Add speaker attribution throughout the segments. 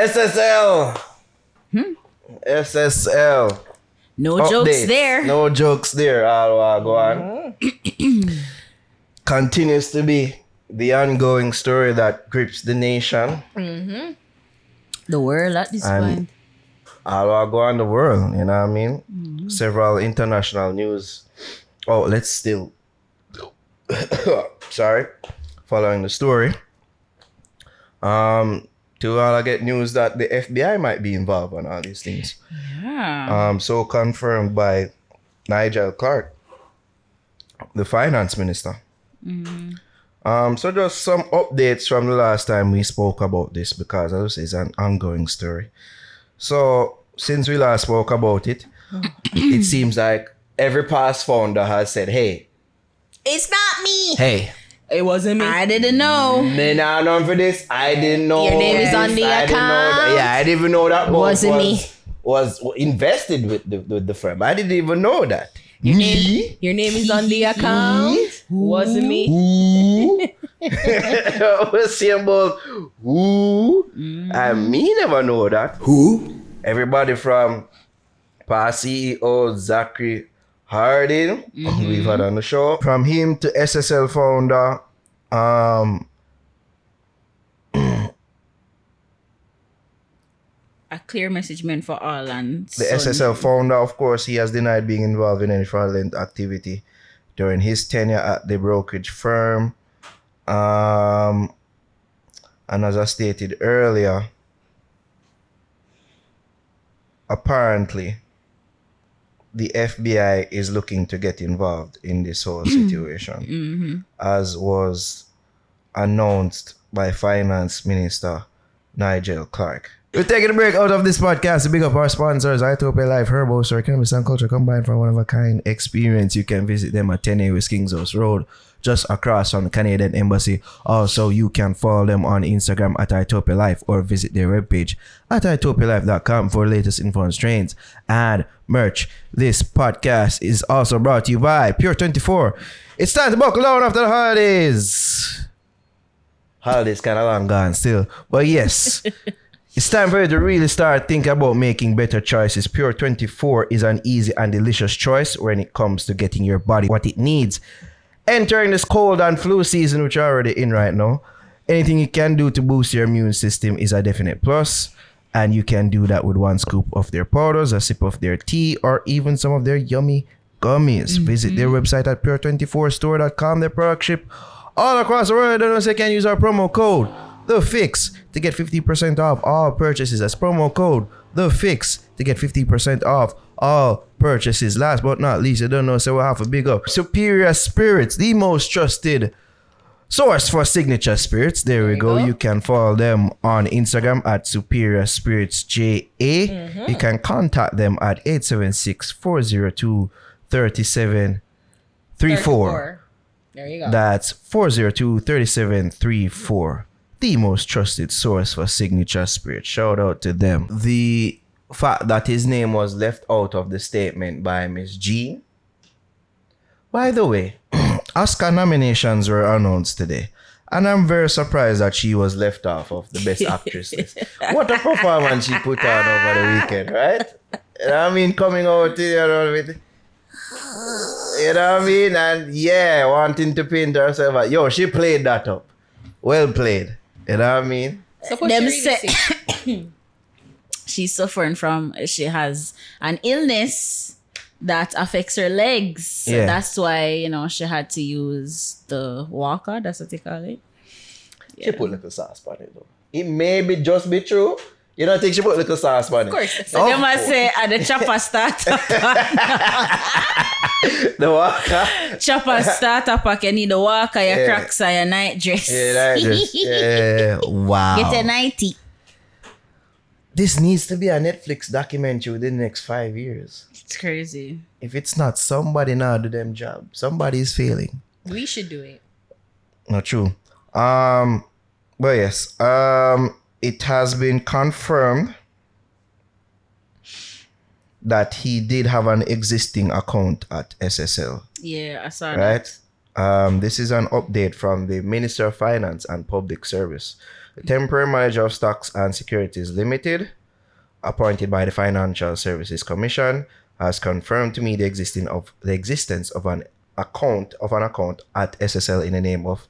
Speaker 1: SSL. SSL.
Speaker 2: No
Speaker 1: Updates.
Speaker 2: jokes there.
Speaker 1: No jokes there. I'll go on. Continues to be the ongoing story that grips the nation.
Speaker 2: The world at this point.
Speaker 1: I'll go on the world, you know what I mean? Several international news outlets still following the story. To all I get news that the FBI might be involved on all these things.
Speaker 2: Yeah.
Speaker 1: So confirmed by Nigel Clark, the finance minister. So just some updates from the last time we spoke about this, because as I say, it's an ongoing story. So since we last spoke about it, it seems like every past founder has said, hey,
Speaker 3: It's not me.
Speaker 1: hey,
Speaker 4: It wasn't me.
Speaker 2: I didn't know.
Speaker 1: me not known for this. I didn't know.
Speaker 3: Your name is
Speaker 1: this.
Speaker 3: on the
Speaker 1: I didn't know
Speaker 3: account.
Speaker 1: that. Yeah, I didn't even know that Bolt
Speaker 3: Wasn't me.
Speaker 1: was invested with the firm. I didn't even know that.
Speaker 4: Your name is on the account. Wasn't me.
Speaker 1: Usain Bolt. Who? And me never know that. Who? Everybody from past CEO Zachary Harding, we've had on the show. From him to SSL founder,
Speaker 2: A clear message meant for all and
Speaker 1: the SSL founder, of course, he has denied being involved in any fraudulent activity during his tenure at the brokerage firm. And as I stated earlier, apparently, the FBI is looking to get involved in this whole situation, as was announced by Finance Minister Nigel Clark. We're taking a break out of this podcast to big up our sponsors, Itopia Life, Herbo, Store, Cannabis and Culture combined for a one-of-a-kind experience. You can visit them at 10A West Kings House Road, just across from the Canadian Embassy. Also, you can follow them on Instagram at Itopia Life or visit their webpage at itopialife.com for latest info on strains and merch. This podcast is also brought to you by Pure 24. It's time to buckle down after the holidays. Holidays kind of long gone still, but yes. It's time for you to really start thinking about making better choices. Pure 24 is an easy and delicious choice when it comes to getting your body what it needs. Entering this cold and flu season, which are already in right now, anything you can do to boost your immune system is a definite plus. And you can do that with one scoop of their powders, a sip of their tea, or even some of their yummy gummies. Visit their website at pure24store.com. Their product ship all across the world. And also you can use our promo code The Fix to get 50% off all purchases. That's promo code The Fix to get 50% off all purchases. Last but not least, you don't know, so we'll have a big up Superior Spirits, the most trusted source for signature spirits. There we go. You can follow them on Instagram at Superior Spirits JA. You can contact them at 876-402-3734.
Speaker 4: There you go.
Speaker 1: That's 402-3734. The most trusted source for signature spirits. Shout out to them. The fact that his name was left out of the statement by Miss Jean. By the way, Oscar nominations were announced today, and I'm very surprised that she was left off of the Best Actress list. What a performance she put on over the weekend, right? You know what I mean? Coming out here with, you know what I mean? And yeah, wanting to paint herself out. Yo, she played that up. Well played. You know what I mean?
Speaker 4: So what
Speaker 2: Them
Speaker 4: she really
Speaker 2: say- She's suffering from, she has an illness that affects her legs.
Speaker 1: Yeah.
Speaker 2: That's why, you know, she had to use the walker. That's what they call it.
Speaker 1: She put little sauce on it though. It may be just be true. You don't think she put little sauce on it?
Speaker 4: Of course.
Speaker 2: So they must say, at the chopper starter pack.
Speaker 1: The walker.
Speaker 2: Chopper starter pack, you need the walker, your
Speaker 1: Yeah.
Speaker 2: Crocs, and your night dress.
Speaker 1: Yeah, that is- yeah. Wow.
Speaker 2: Get a nightie.
Speaker 1: This needs to be a Netflix documentary within the next 5 years.
Speaker 2: It's crazy.
Speaker 1: If it's not, somebody now do them job. Somebody is failing.
Speaker 4: We should do it.
Speaker 1: Not true. But yes, it has been confirmed that he did have an existing account at SSL,
Speaker 2: Yeah, I saw that.
Speaker 1: right? This is an update from the Minister of Finance and Public Service. The temporary manager of Stocks and Securities Limited, appointed by the Financial Services Commission, has confirmed to me the existence of an account at SSL in the name of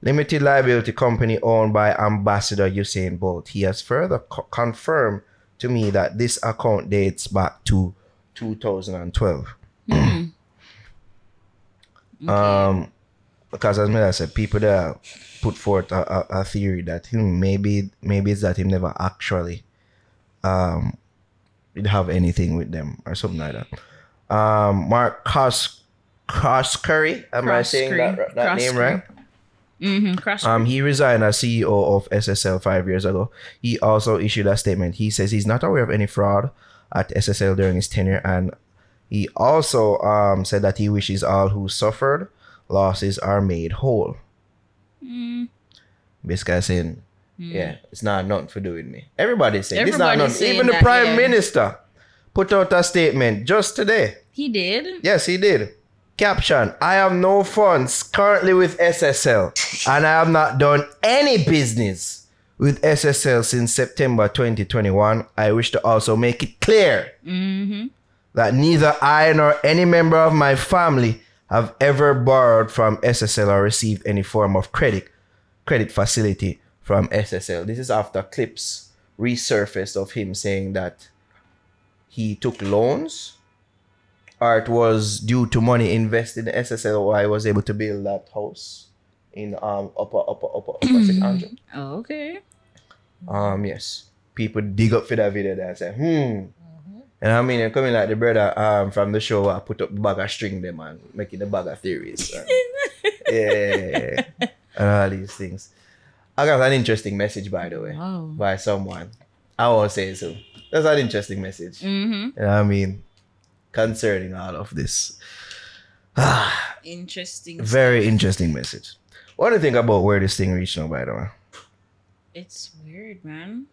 Speaker 1: limited liability company owned by Ambassador Usain Bolt. He has further confirmed to me that this account dates back to 2012.
Speaker 2: Okay.
Speaker 1: Because as I said, people there put forth a theory that maybe it's that him never actually did have anything with them or something like that. Mark Croskery, am I saying that name right? He resigned as CEO of SSL 5 years ago. He also issued a statement. He says he's not aware of any fraud at SSL during his tenure, and he also said that he wishes all who suffered losses are made whole. Basically saying, yeah, it's not nothing to do with me. Everybody's saying it's not nothing. Even the Prime Minister put out a statement just today.
Speaker 2: He did?
Speaker 1: Yes, he did. Caption: I have no funds currently with SSL, and I have not done any business with SSL since September 2021. I wish to also make it clear that neither I nor any member of my family have ever borrowed from SSL or received any form of credit facility from SSL. This is after clips resurfaced of him saying that he took loans, or it was due to money invested in SSL why I was able to build that house in upper 600.
Speaker 2: Oh, okay.
Speaker 1: Yes. People dig up for that video there and say, And I mean, coming like the brother from the show, I put up the bag of string them and making the bag of theories. Yeah. And all these things. I got an interesting message, by the way, by someone. I won't say so. That's an interesting message. You know what I mean? Concerning all of this.
Speaker 2: Interesting.
Speaker 1: Very interesting message. What do you think about where this thing reached now, by the way?
Speaker 2: It's weird, man.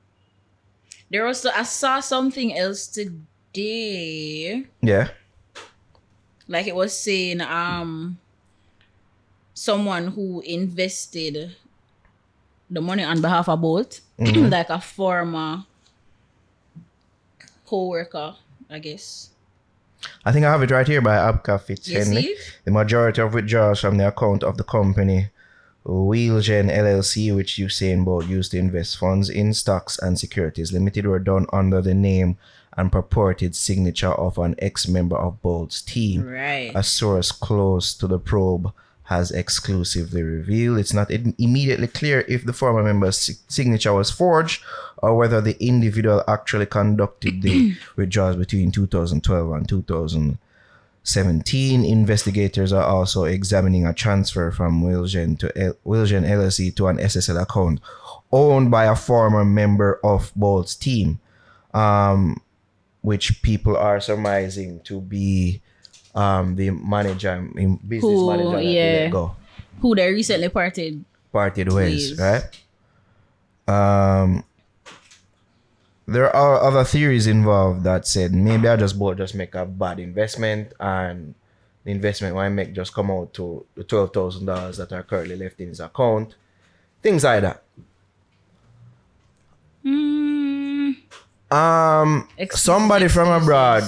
Speaker 2: I saw something else today.
Speaker 1: Yeah.
Speaker 2: Like it was saying someone who invested the money on behalf of Bolt, like a former co-worker, I guess.
Speaker 1: I think I have it right here by Abka Fitzhenley. The majority of withdrawals from the account of the company Wheelgen LLC, which Usain Bolt used to invest funds in Stocks and Securities Limited, were done under the name and purported signature of an ex-member of Bolt's team.
Speaker 2: Right.
Speaker 1: A source close to the probe has exclusively revealed it's not immediately clear if the former member's signature was forged or whether the individual actually conducted the withdrawals between 2012 and 2017. Investigators are also examining a transfer from Wheelgen LLC to an SSL account owned by a former member of Bolt's team, which people are surmising to be the manager, business manager that they let go.
Speaker 2: Who they recently parted
Speaker 1: ways, right? There are other theories involved that said maybe I just make a bad investment and the investment I make just come out to the $12,000 that are currently left in his account. Things like that. Somebody from abroad.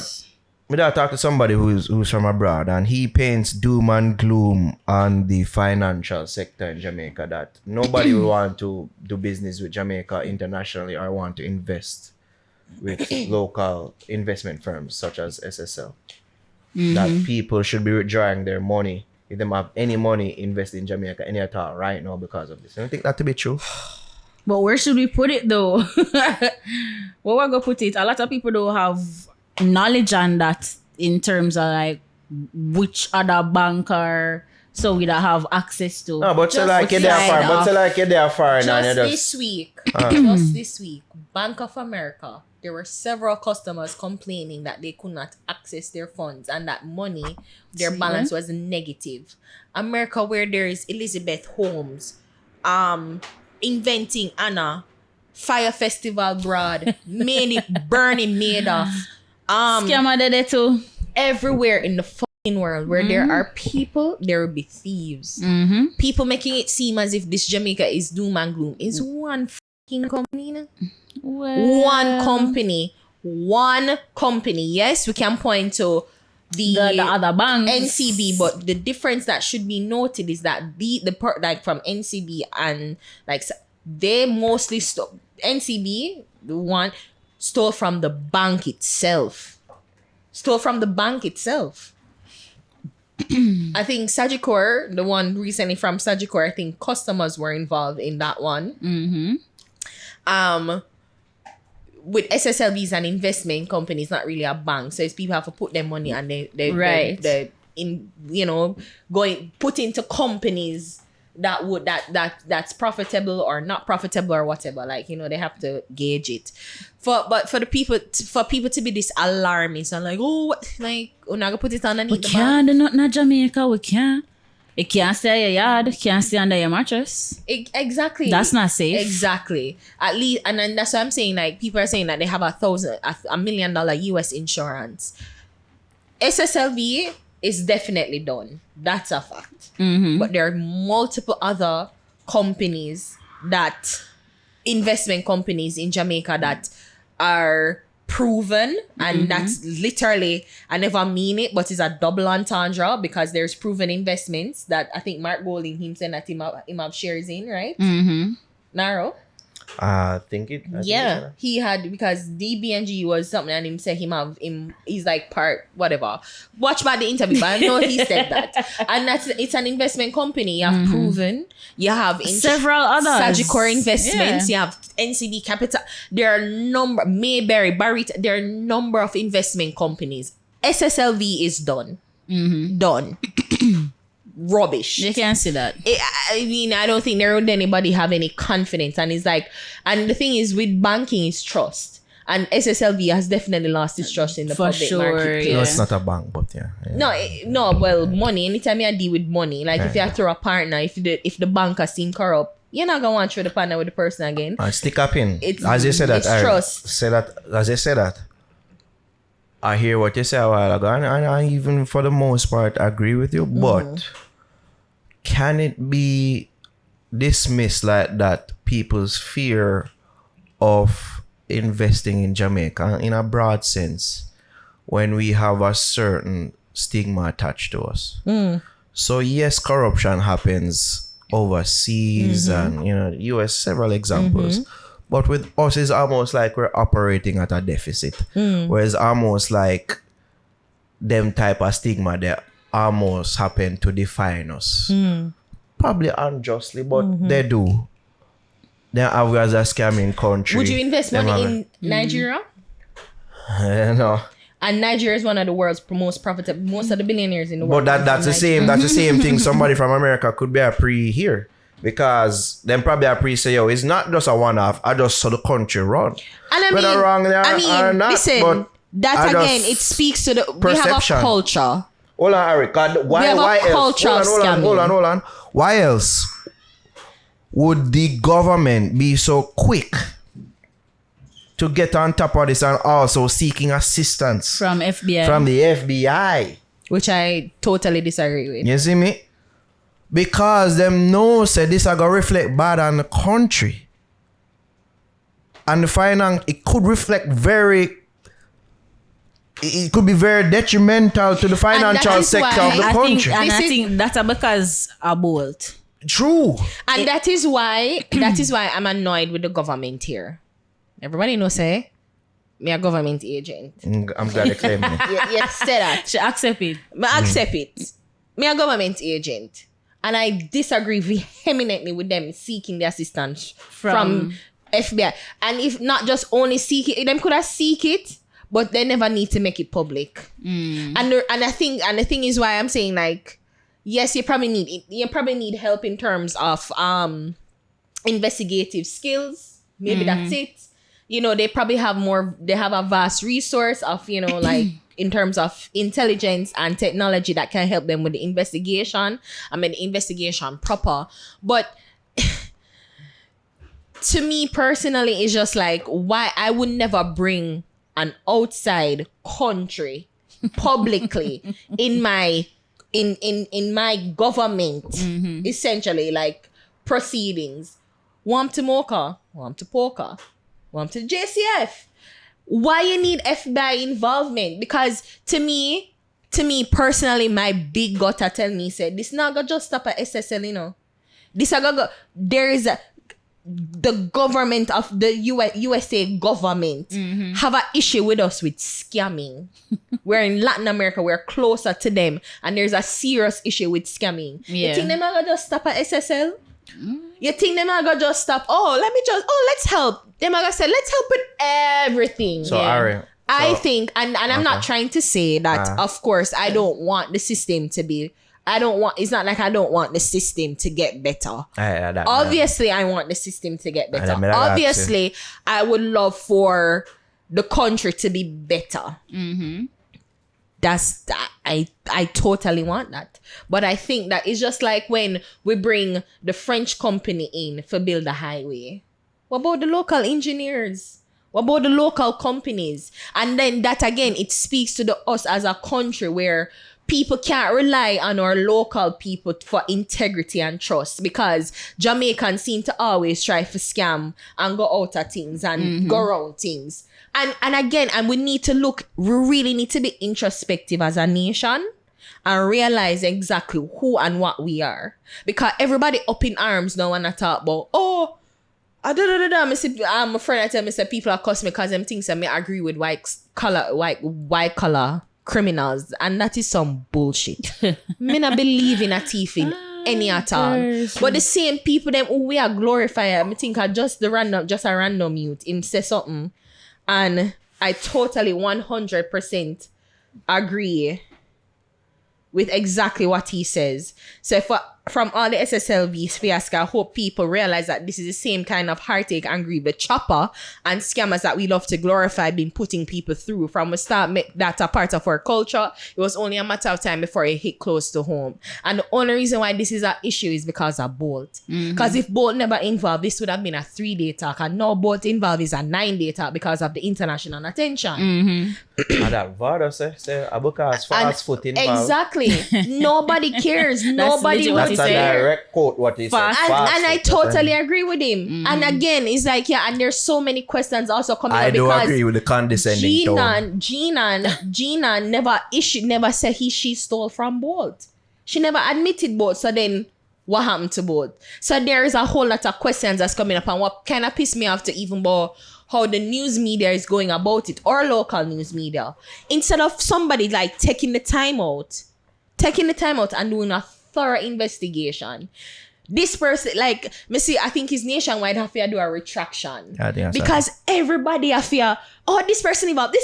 Speaker 1: We gotta talk to somebody who's from abroad, and he paints doom and gloom on the financial sector in Jamaica, that nobody will want to do business with Jamaica internationally or want to invest with local investment firms such as SSL. That people should be withdrawing their money if they have any money invested in Jamaica any at all right now because of this. I don't think that to be true.
Speaker 2: But where should we put it though? Where we're gonna put it? A lot of people don't have knowledge on that in terms of like which other banker so we don't have access to.
Speaker 1: No, but
Speaker 4: Just this week, Bank of America, there were several customers complaining that they could not access their funds and that money, their balance was negative. America, where there is Elizabeth Holmes, inventing Anna, Fire Festival broad, Bernie Madoff.
Speaker 2: Scammer did it too.
Speaker 4: Everywhere in the fucking fucking world where there are people, there will be thieves. People making it seem as if this Jamaica is doom and gloom. Is one fucking company. No?
Speaker 2: Well,
Speaker 4: One company. Yes, we can point to the
Speaker 2: other banks.
Speaker 4: NCB, but the difference that should be noted is that like from NCB and like they mostly NCB, the one stole from the bank itself. I think Sagicor, the one recently from Sagicor, I think customers were involved in that one. With SSL, these an investment company, it's not really a bank, so it's people have to put their money and they put into companies that's profitable or not profitable or whatever. Like, they have to gauge it. For people to be this alarmist and like, oh, what, like, we're not gonna put it underneath
Speaker 2: we can't do nothing in Jamaica. We can't. It can't stay at your yard. Can't stay under your mattress.
Speaker 4: Exactly.
Speaker 2: That's not safe.
Speaker 4: Exactly. At least, and then that's what I'm saying. Like, people are saying that they have $1 million US insurance. SSLV is definitely done. That's a fact. But there are multiple other companies investment companies in Jamaica that are proven, and that's literally, I never mean it, but it's a double entendre because there's proven investments that I think Mark Golding himself that him have shares in, right? Naro?
Speaker 1: I think
Speaker 4: He had, because DBNG was something and him said he's like part whatever. Watch by the interview, but I know he said that. And it's an investment company. You have proven, you have
Speaker 2: several others.
Speaker 4: Sagicor Investments, you have NCB Capital. There are Mayberry, Barrett, there are a number of investment companies. SSLV is done. Done. Rubbish.
Speaker 2: You can't see that.
Speaker 4: I mean, I don't think there would anybody have any confidence. And it's like, and the thing is with banking is trust. And SSLV has definitely lost its trust in the public marketplace.
Speaker 1: No, it's not a bank, but yeah.
Speaker 4: No, well, money. Anytime you deal with money, like if you have to a partner, if the bank has seen corrupt, you're not gonna want to the partner with the person again.
Speaker 1: Stick up in. As you said that, as I said that, I hear what you say a while ago, and I even for the most part agree with you, but can it be dismissed like that, people's fear of investing in Jamaica in a broad sense, when we have a certain stigma attached to us? So yes, corruption happens overseas, and US, several examples. But with us, it's almost like we're operating at a deficit. Whereas almost like them type of stigma that almost happen to define us. Probably unjustly, but they do. They have as a scamming country.
Speaker 4: Would you invest money in Nigeria?
Speaker 1: No.
Speaker 4: And Nigeria is one of the world's most profitable, most of the billionaires in the world.
Speaker 1: But that's the same thing. Somebody from America could be a pre here. Because then probably I say, it's not just a one-off. I just saw the country run.
Speaker 4: And I
Speaker 1: whether wrong they are or not,
Speaker 4: listen,
Speaker 1: but
Speaker 4: that again, it speaks to we have a culture.
Speaker 1: Hold on, Eric. Why else? Hold on. Why else would the government be so quick to get on top of this and also seeking assistance
Speaker 2: from FBI?
Speaker 1: From the FBI.
Speaker 4: Which I totally disagree with.
Speaker 1: You see me? Because them know said this are gonna reflect bad on the country. And the finance, it could reflect it could be very detrimental to the financial sector of the country.
Speaker 2: I think that's because of Bolt.
Speaker 1: True.
Speaker 4: And that is why I'm annoyed with the government here. Everybody knows, say, me a government agent.
Speaker 1: I'm glad you claimed me.
Speaker 4: Yes, say that.
Speaker 2: She accept it.
Speaker 4: I accept it. Me a government agent. And I disagree vehemently with them seeking the assistance from FBI. And if not just only seek it, them could have seek it, but they never need to make it public. And the thing is why I'm saying, like, yes, you probably need help in terms of investigative skills. Maybe that's it. They probably have a vast resource of, like in terms of intelligence and technology that can help them with the investigation. I mean, the investigation proper. But to me personally, it's just like, why I would never bring an outside country publicly in my government, essentially, like proceedings. Want to mocha, want to poker, want to JCF. Why you need FBI involvement? Because to me personally, my big gutter tell me, said, this not gonna just stop at SSL, you know. This are gonna there is the government of the USA government have an issue with us with scamming. We're in Latin America, we're closer to them, and there's a serious issue with scamming.
Speaker 2: Yeah.
Speaker 4: You think them are gonna just stop at SSL? You think them are gonna just stop? Let's help. Them are gonna say, let's help with everything.
Speaker 1: So, Ari,
Speaker 4: I think, and I'm not trying to say that, of course, I don't want the system to be, it's not like I don't want the system to get better. Obviously, I want the system to get better. Obviously, I would love for the country to be better. That's that. I totally want that. But I think that it's just like when we bring the French company in for build a highway. What about the local engineers? What about the local companies? And then that again, it speaks to us as a country where people can't rely on our local people for integrity and trust, because Jamaicans seem to always try to scam and go out of things and go around things. And again, we really need to be introspective as a nation and realize exactly who and what we are. Because everybody up in arms now when I talk about, I'm afraid I tell me, say people are cussing me because them things I may agree with white collar criminals, and that is some bullshit. Me not believe in a thief in any at all. But the same people them who we are glorifying, I think are just a random youth in say something. And I totally 100% agree with exactly what he says. So from all the SSLV fiasco, I hope people realize that this is the same kind of heartache and grief the chopper and scammers that we love to glorify been putting people through. From the start, make that a part of our culture. It was only a matter of time before it hit close to home. And the only reason why this is an issue is because of Bolt. Because if Bolt never involved, this would have been a 3-day talk. And now Bolt involved is a 9-day talk because of the international attention.
Speaker 1: And that Mavado say Abuka has fast foot involved.
Speaker 4: Exactly. Nobody cares. Nobody wants.
Speaker 1: That's a direct quote what he said.
Speaker 4: And I totally agree with him. And again, it's like, and there's so many questions also coming up.
Speaker 1: I do agree with the condescending tone.
Speaker 4: Gina never said she stole from Bolt. She never admitted Bolt. So then what happened to Bolt? So there is a whole lot of questions that's coming up, and what kind of pissed me off to even more how the news media is going about it, or local news media. Instead of somebody like taking the time out and doing a thorough investigation. This person, like, I think his nationwide have to do a retraction. Because everybody have to, this person involved.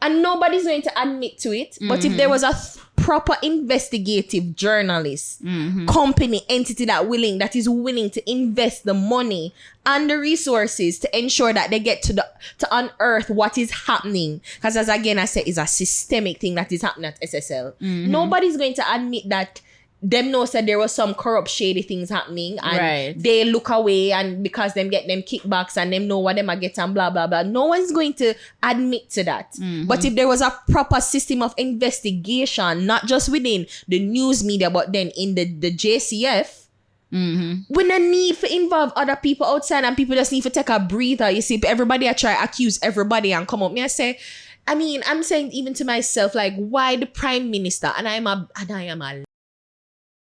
Speaker 4: And nobody's going to admit to it. But if there was a proper investigative journalist, company, entity that is willing to invest the money and the resources to ensure that they get to unearth what is happening. Because as again I said, it's a systemic thing that is happening at SSL. Nobody's going to admit that them know said there was some corrupt shady things happening, and they look away, and because them get them kickbacks and them know what them are getting and blah blah blah. No one's going to admit to that. But if there was a proper system of investigation, not just within the news media but then in the JCF, we don't need to involve other people outside, and people just need to take a breather. You see, everybody I try accuse everybody and come up. Me I say, I'm saying even to myself, like, why the prime minister, and I am a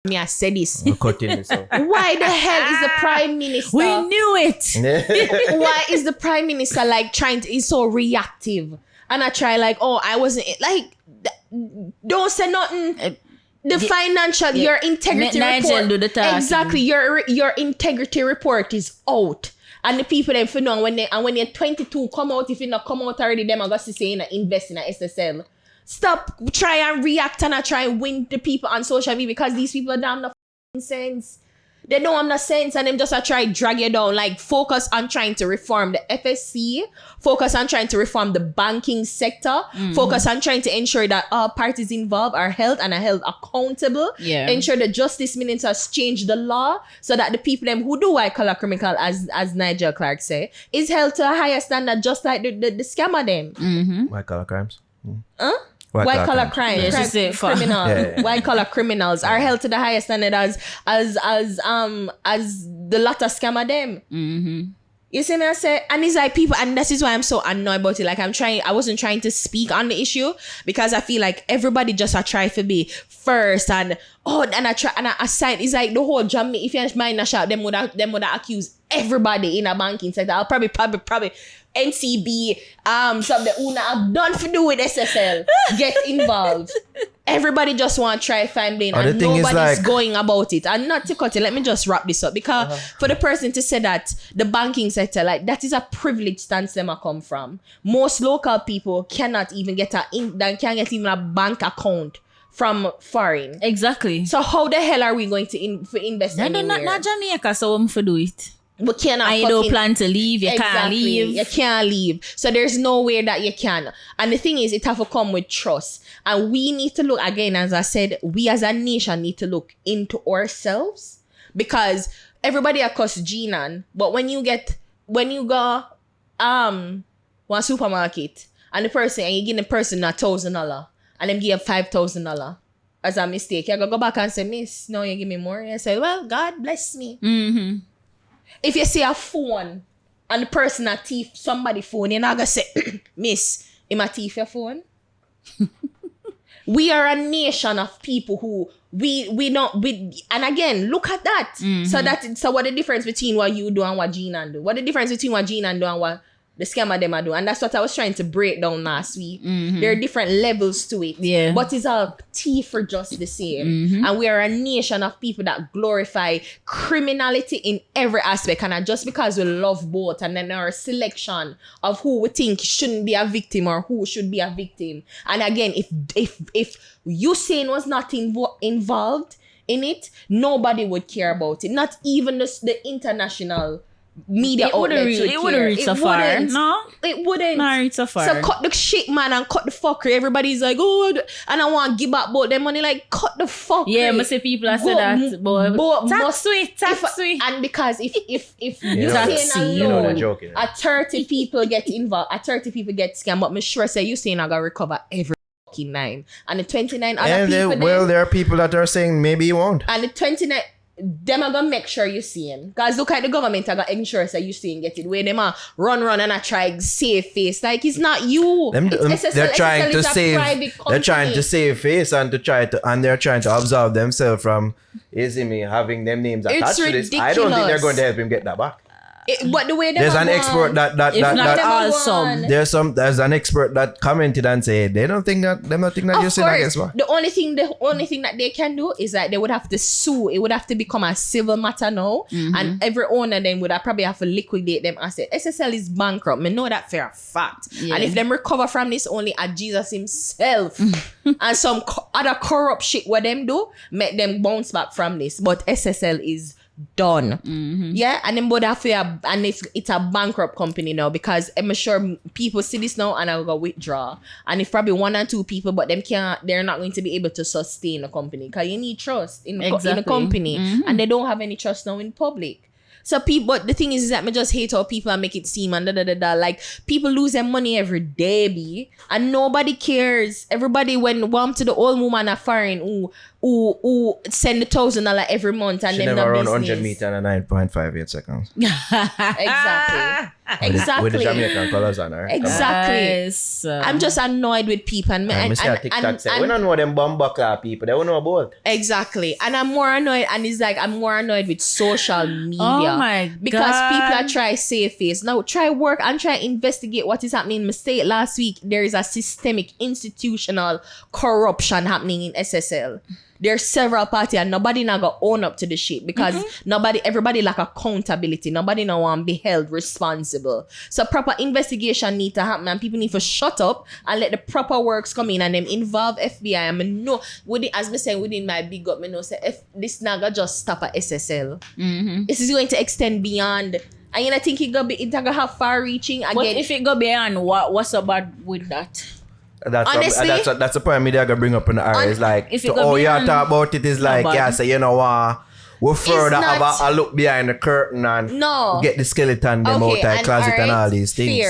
Speaker 4: me I said this.
Speaker 1: We're cutting this off.
Speaker 4: Why the hell is the prime minister?
Speaker 2: We knew it.
Speaker 4: Why is the prime minister like is so reactive? And I try like, I wasn't like, don't say nothing. The financial, your integrity report.
Speaker 2: Do the task.
Speaker 4: Exactly, your integrity report is out. And the people them for know when you're 22 come out, if you not come out already, them are going to say invest in a SSL. Stop, try and react and try and win the people on social media, because these people don't have no sense. They don't have no sense, and them just try to drag you down. Like, focus on trying to reform the FSC, focus on trying to reform the banking sector, focus on trying to ensure that all parties involved are held accountable. Ensure the justice ministers change the law so that the people them who do white collar criminal, as Nigel Clark say, is held to a higher standard, just like the scammer them.
Speaker 1: White collar crimes.
Speaker 4: White collar crime,
Speaker 2: Yeah, she said for-
Speaker 4: criminal,
Speaker 1: Yeah.
Speaker 4: white collar criminals are held to the highest standard as the lot of scam of them. You see me, I say, and it's like people, and this is why I'm so annoyed about it. Like I wasn't trying to speak on the issue because I feel like everybody just a try to be first and I try and I aside. It's like the whole Jamaica. If you mind a shot, them would accuse everybody in a banking sector. I'll probably NCB, something Una have done for do with SSL get involved. Everybody just want to try find blame and nobody's going about it. And not to cut it, let me just wrap this up because for the person to say that the banking sector, like that is a privileged stance them come from. Most local people cannot even get can't get even a bank account from foreign.
Speaker 2: Exactly.
Speaker 4: So how the hell are we going to invest anywhere?
Speaker 2: Not Jamaica, so I'm for do it.
Speaker 4: We cannot.
Speaker 2: And you don't plan to leave. You can't leave.
Speaker 4: You can't leave. So there's no way that you can. And the thing is, it have to come with trust. And we need to look, again, as I said, we as a nation need to look into ourselves. Because everybody across Ginan, but when you go one supermarket and you give the person $1,000 and them give $5,000 as a mistake, you go back and say, Miss, no, you give me more. You say, well, God bless me.
Speaker 2: Mm-hmm.
Speaker 4: If you see a phone and the person a thief somebody phone, you're not gonna say, Miss, him a thief your phone. We are a nation of people who and again, look at that. So what the difference between what you do and what Gina do? What the difference between what Gina do and what the scammer them are doing? And that's what I was trying to break down last week. There are different levels to it.
Speaker 2: Yeah.
Speaker 4: But it's all tea for just the same. And we are a nation of people that glorify criminality in every aspect. And just because we love both, and then there are a selection of who we think shouldn't be a victim or who should be a victim. And again, if Usain was not involved in it, nobody would care about it. Not even the international media outlets would care.
Speaker 2: It wouldn't reach so far. No?
Speaker 4: It wouldn't.
Speaker 2: Not reach so far.
Speaker 4: So cut the shit, man, and cut the fuckery. Everybody's like, oh, and I want to give back both them money. Like, cut the fuckery.
Speaker 2: Yeah, but say people are say that. But tax sweet.
Speaker 4: And because if
Speaker 1: you know,
Speaker 4: Usain
Speaker 1: you know
Speaker 4: alone,
Speaker 1: the joke, yeah.
Speaker 4: 30 people get involved, 30 people get scammed, but me sure say Usain are gonna recover every fucking 9. And the 29 other people
Speaker 1: there are people that are saying maybe you won't.
Speaker 4: And the 29 them are gonna make sure you see him. Because look at the government are gonna ensure that you see him get it. Where them are run and I try save face. Like it's not you.
Speaker 1: They're trying to save face and they're trying to absolve themselves from having them names attached to this. I don't think they're going to help him get that back.
Speaker 4: But the way
Speaker 1: there's an expert that there's an expert that commented and said they don't think that you say that gets back.
Speaker 4: The only thing that they can do is that they would have to sue. It would have to become a civil matter now, and every owner then would probably have to liquidate them assets. SSL is bankrupt. I know that for a fact. Yeah. And if them recover from this, only at Jesus himself and some other corrupt shit what them do, make them bounce back from this. But SSL is done. Yeah, and then but and it's a bankrupt company now because I'm sure people see this now and I'll go withdraw. And if probably 1 or 2 people, but they're not going to be able to sustain a company because you need trust in a company, and they don't have any trust now in public. So but the thing is that I just hate how people make it seem and like people lose their money every day, and nobody cares. Everybody went to the old woman a foreign who send $1,000 every month and
Speaker 1: she
Speaker 2: them
Speaker 1: never
Speaker 2: no
Speaker 1: run
Speaker 2: business.
Speaker 1: 100 meters in 9.58 seconds.
Speaker 4: Exactly.
Speaker 1: With the Jamaican colors on her.
Speaker 4: Exactly.
Speaker 2: Yes.
Speaker 4: I'm just annoyed with people and
Speaker 1: I see a TikTok say, we don't know them bumbuckler people. They don't know about.
Speaker 4: Exactly. And I'm more annoyed, and it's like I'm more annoyed with social media.
Speaker 2: Oh my God.
Speaker 4: Because people are trying to save face. Now try work and try investigate what is happening. Mistake last week, there is a systemic institutional corruption happening in SSL. There's several parties and nobody now got own up to the shit because everybody lack accountability. Nobody now want to be held responsible. So proper investigation need to happen and people need to shut up and let the proper works come in and them involve FBI. I mean, no, as me saying within my big up, me know say if this naga just stop at SSL. This is going to extend beyond. And I think it gonna have far reaching again.
Speaker 2: But if it go beyond, what's so bad with that?
Speaker 1: Honestly, that's the point me they gonna bring up in the RA. It's like you talk about it is like so you know we're further have a look behind the curtain and get the skeleton them out of the closet and all these things.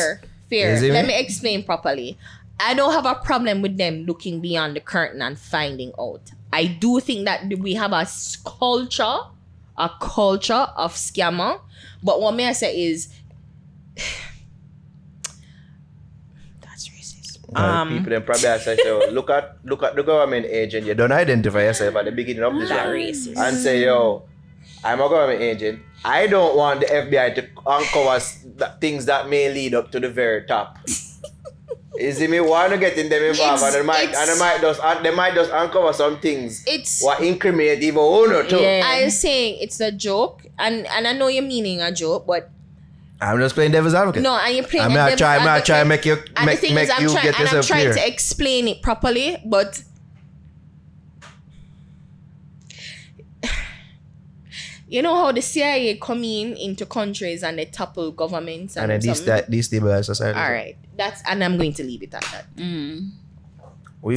Speaker 4: Fair. Let me explain properly. I don't have a problem with them looking beyond the curtain and finding out. I do think that we have a culture of scammer. But what may I say is that's racist.
Speaker 1: People then probably say, yo, look at the government agent. You don't identify yourself at the beginning of this one and say, yo, I'm a government agent. I don't want the FBI to uncover things that may lead up to the very top. You see me want to get in them involved and they might just uncover some things what incriminate even owner too.
Speaker 4: Yeah. I'm saying it's a joke and I know you're meaning a joke, but
Speaker 1: I'm just playing devil's advocate.
Speaker 4: No, and you're playing
Speaker 1: I'm not trying to make you get yourself
Speaker 4: I'm trying
Speaker 1: clear.
Speaker 4: to explain it properly, but you know how the CIA come into countries and they topple governments and
Speaker 1: then destabilize society.
Speaker 4: All right, and I'm going to leave it at that.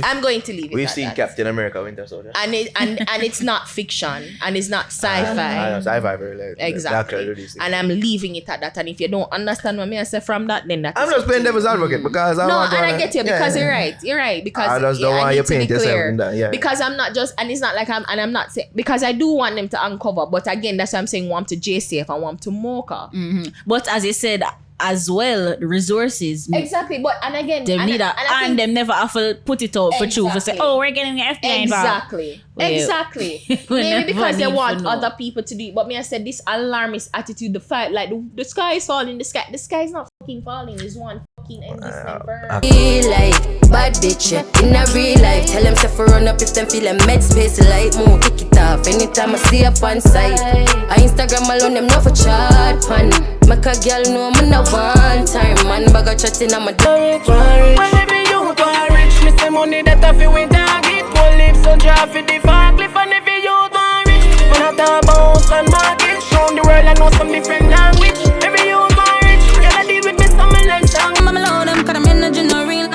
Speaker 4: I'm going to leave it.
Speaker 1: We've seen Captain America Winter Soldier,
Speaker 4: and it's not fiction and it's not sci-fi.
Speaker 1: I know sci-fi very
Speaker 4: exactly. And I'm leaving it at that. And if you don't understand what I say from that, then that's.
Speaker 1: I'm just playing devil's advocate because
Speaker 4: I get you because you're right. You're right because
Speaker 1: I just don't want you paint yourself in that. Yeah.
Speaker 4: Because I'm not just, and it's not like I'm not saying because I do want them to uncover, but again, that's why I'm saying want to JCF and want to Mocha.
Speaker 2: Mm-hmm. But as you said. As well, the resources.
Speaker 4: Exactly, but and again,
Speaker 2: they need and them never have to put it out for truth. For say, oh, we're getting the FBI involved.
Speaker 4: Exactly. Maybe because they want other people to do it. But me, I said this alarmist attitude, the fight, like the sky is falling. The sky is not fucking falling. It's one fucking
Speaker 3: Real life, bad bitch, in a real life. Tell them to run up if them feeling med space light. Move, kick it off anytime I see up on site. I Instagram alone, them not for chat pan. Make a girl know me no one time. Man, bag of chatting, I'm a direct.
Speaker 5: Whenever you go rich, me say money that I feel win target. One lips on draft for the Farcliffe. And if you go rich, when I talk about and market, show the world I know some different language. Every you go rich, girl I deal with me some like song.
Speaker 3: I'm alone, I'm cause I'm energy no real.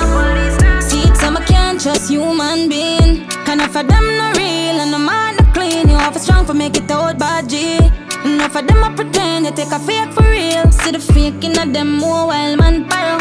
Speaker 3: See it, some I can't trust human being. Kind of for them no real and no man no clean. You have a strong for make it out bad G. Enough of them I pretend they take a fake for real. See the fake in them more wild man borrow.